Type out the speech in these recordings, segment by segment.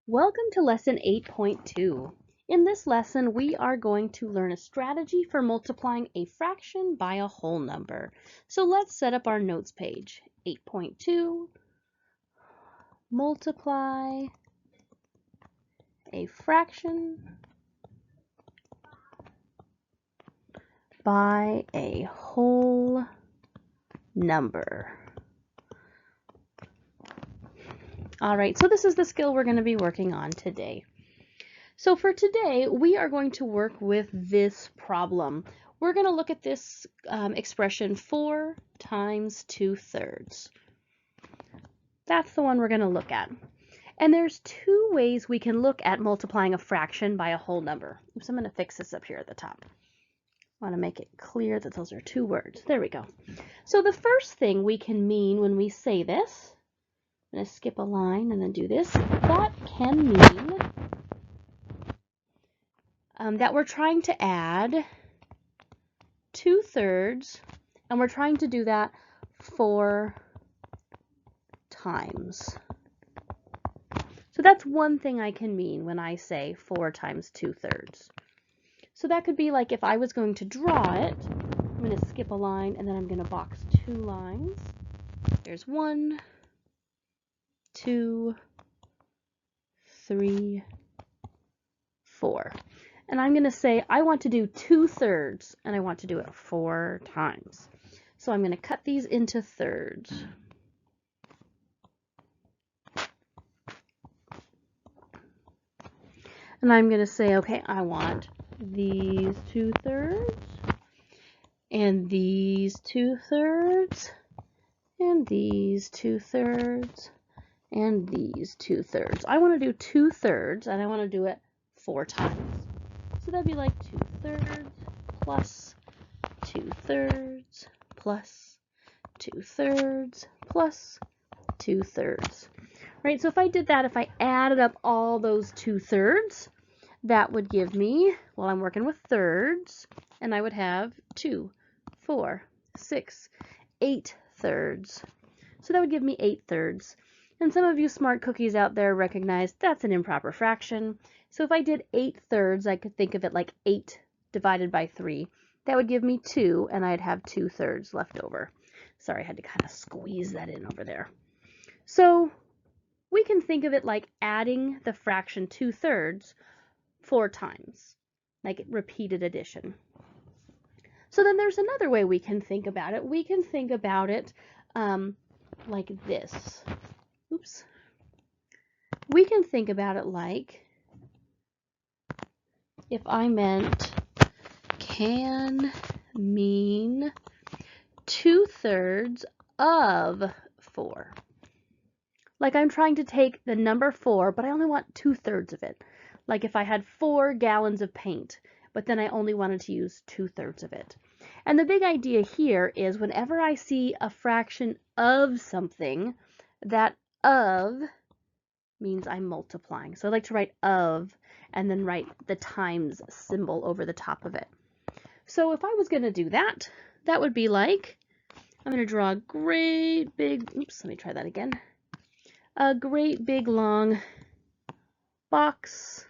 Welcome to lesson 8.2. In this lesson, we are going to learn a strategy for multiplying a fraction by a whole number. So let's set up our notes page. 8.2, multiply a fraction by a whole number. All right, so this is the skill we're going to be working on today. So for today, we are going to work with this problem. We're going to look at this expression 4 times 2/3. That's the one we're going to look at. And there's two ways we can look at multiplying a fraction by a whole number. Oops, I'm going to fix this up here at the top. I want to make it clear that those are two words. There we go. So the first thing we can mean when we say this, I'm going to skip a line and then do this, that can mean that we're trying to add 2/3, and we're trying to do that 4 times. So that's one thing I can mean when I say 4 times 2/3. So that could be like if I was going to draw it, I'm going to skip a line and then I'm going to box 2 lines. There's 1, 2, 3, 4. And I'm going to say I want to do 2/3 and I want to do it 4 times. So I'm going to cut these into thirds. And I'm going to say, okay, I want these 2/3 and these 2/3 and these 2/3 and these 2/3. I want to do 2/3 and I want to do it 4 times. So that'd be like 2/3 plus 2/3 plus 2/3 plus 2/3. Right, so if I did that, if I added up all those 2/3, that would give me, well, I'm working with thirds, and I would have 2, 4, 6, 8/3. So that would give me 8/3. And some of you smart cookies out there recognize that's an improper fraction. So if I did 8/3, I could think of it like 8 divided by 3. That would give me 2, and I'd have 2/3 left over. Sorry, I had to kind of squeeze that in over there. So we can think of it like adding the fraction 2/3 4 times, like repeated addition. So then there's another way we can think about it. We can think about it like this. Oops. We can think about it like if I meant can mean 2/3 of 4. Like I'm trying to take the number 4, but I only want 2/3 of it. Like if I had 4 gallons of paint, but then I only wanted to use 2/3 of it. And the big idea here is whenever I see a fraction of something, that of means I'm multiplying. So I like to write of and then write the times symbol over the top of it. So if I was going to do that, that would be like, I'm going to draw a great big, oops, let me try that again. A great big long box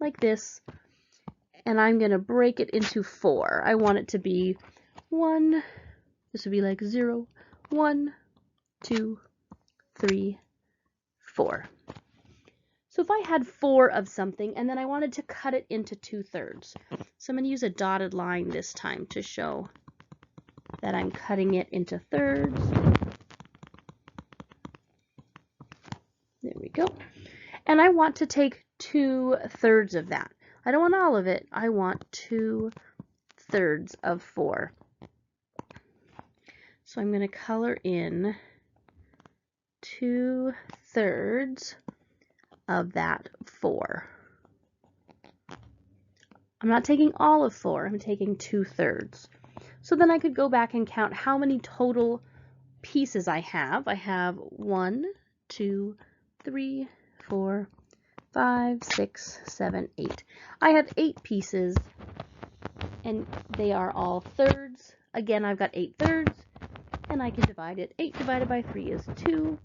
like this, and I'm going to break it into 4. I want it to be 1, this would be like 0, 1, 2, 3, 4. So if I had 4 of something and then I wanted to cut it into 2/3, so I'm going to use a dotted line this time to show that I'm cutting it into thirds. There we go. And I want to take 2/3 of that. I don't want all of it. I want 2/3 of 4. So I'm going to color in 2/3 of that 4. I'm not taking all of 4. I'm taking 2/3. So then I could go back and count how many total pieces I have. I have 1, 2, 3, 4, 5, 6, 7, 8. I have 8 pieces, and they are all thirds. Again, I've got 8/3, and I can divide it. 8 divided by 3 is 2,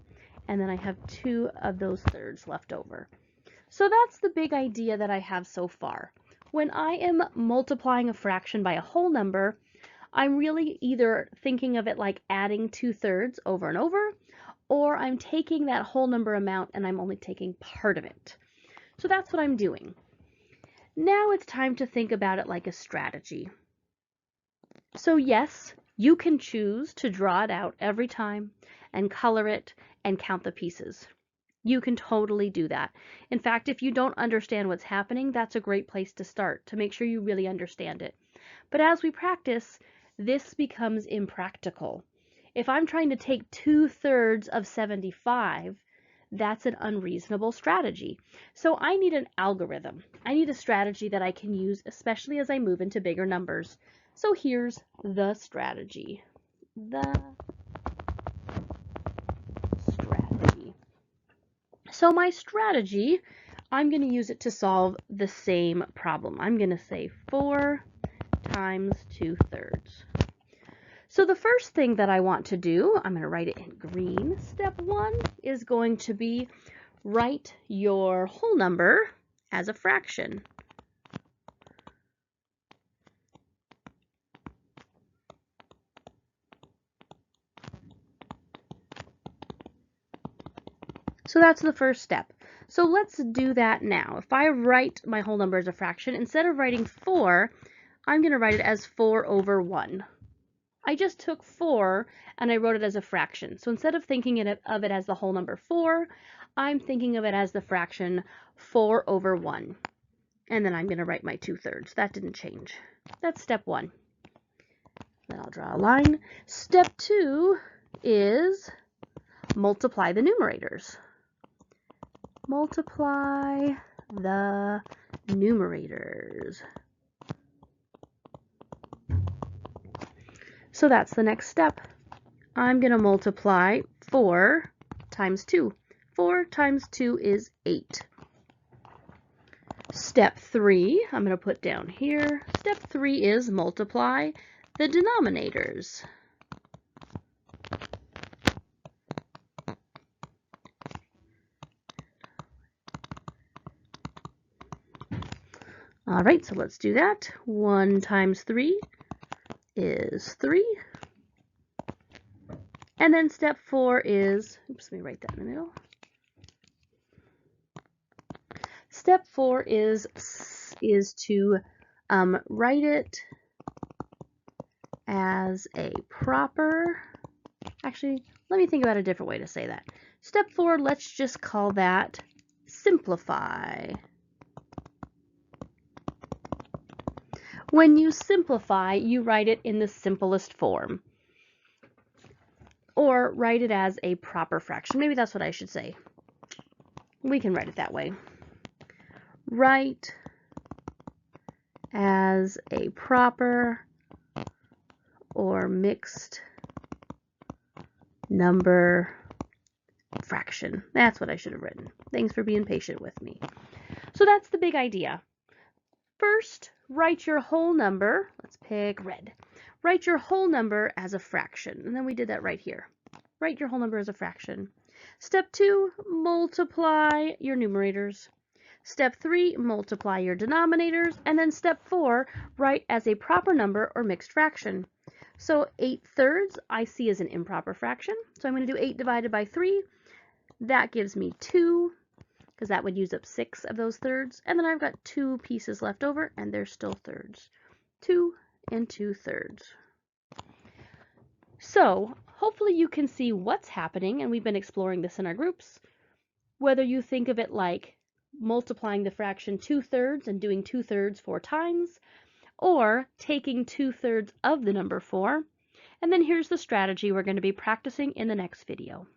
and then I have 2 of those thirds left over. So that's the big idea that I have so far. When I am multiplying a fraction by a whole number, I'm really either thinking of it like adding 2/3 over and over, or I'm taking that whole number amount and I'm only taking part of it. So that's what I'm doing. Now it's time to think about it like a strategy. So yes, you can choose to draw it out every time and color it and count the pieces. You can totally do that. In fact, if you don't understand what's happening, that's a great place to start to make sure you really understand it. But as we practice, this becomes impractical. If I'm trying to take 2/3 of 75, that's an unreasonable strategy. So I need an algorithm. I need a strategy that I can use, especially as I move into bigger numbers. So here's the strategy. So my strategy, I'm going to use it to solve the same problem. I'm going to say 4 times 2/3. So the first thing that I want to do, I'm going to write it in green. Step 1 is going to be write your whole number as a fraction. So that's the first step. So let's do that now. If I write my whole number as a fraction, instead of writing 4, I'm going to write it as 4 over 1. I just took 4 and I wrote it as a fraction. So instead of thinking of it as the whole number 4, I'm thinking of it as the fraction 4 over 1. And then I'm going to write my 2/3. That didn't change. That's step 1. Then I'll draw a line. Step 2 is multiply the numerators. Multiply the numerators. So that's the next step. I'm going to multiply 4 times 2. 4 times 2 is 8. Step 3, I'm going to put down here. Step 3 is multiply the denominators. All right, so let's do that. 1 times 3 is 3. And then step 4 is, oops, let me write that in the middle. Step 4 is to write it as a proper, actually, let me think about a different way to say that. Step 4, let's just call that simplify. When you simplify, you write it in the simplest form. Or write it as a proper fraction. Maybe that's what I should say. We can write it that way. Write as a proper or mixed number fraction. That's what I should have written. Thanks for being patient with me. So that's the big idea. First, write your whole number. Let's pick red. Write your whole number as a fraction. And then we did that right here. Write your whole number as a fraction. Step 2, multiply your numerators. Step 3, multiply your denominators. And then step 4, write as a proper number or mixed fraction. So 8/3 I see as an improper fraction. So I'm going to do 8 divided by 3. That gives me 2, because that would use up 6 of those thirds. And then I've got 2 pieces left over, and they're still thirds. 2 and 2/3. So hopefully you can see what's happening, and we've been exploring this in our groups. Whether you think of it like multiplying the fraction 2/3 and doing 2/3 4 times, or taking 2/3 of the number 4. And then here's the strategy we're going to be practicing in the next video.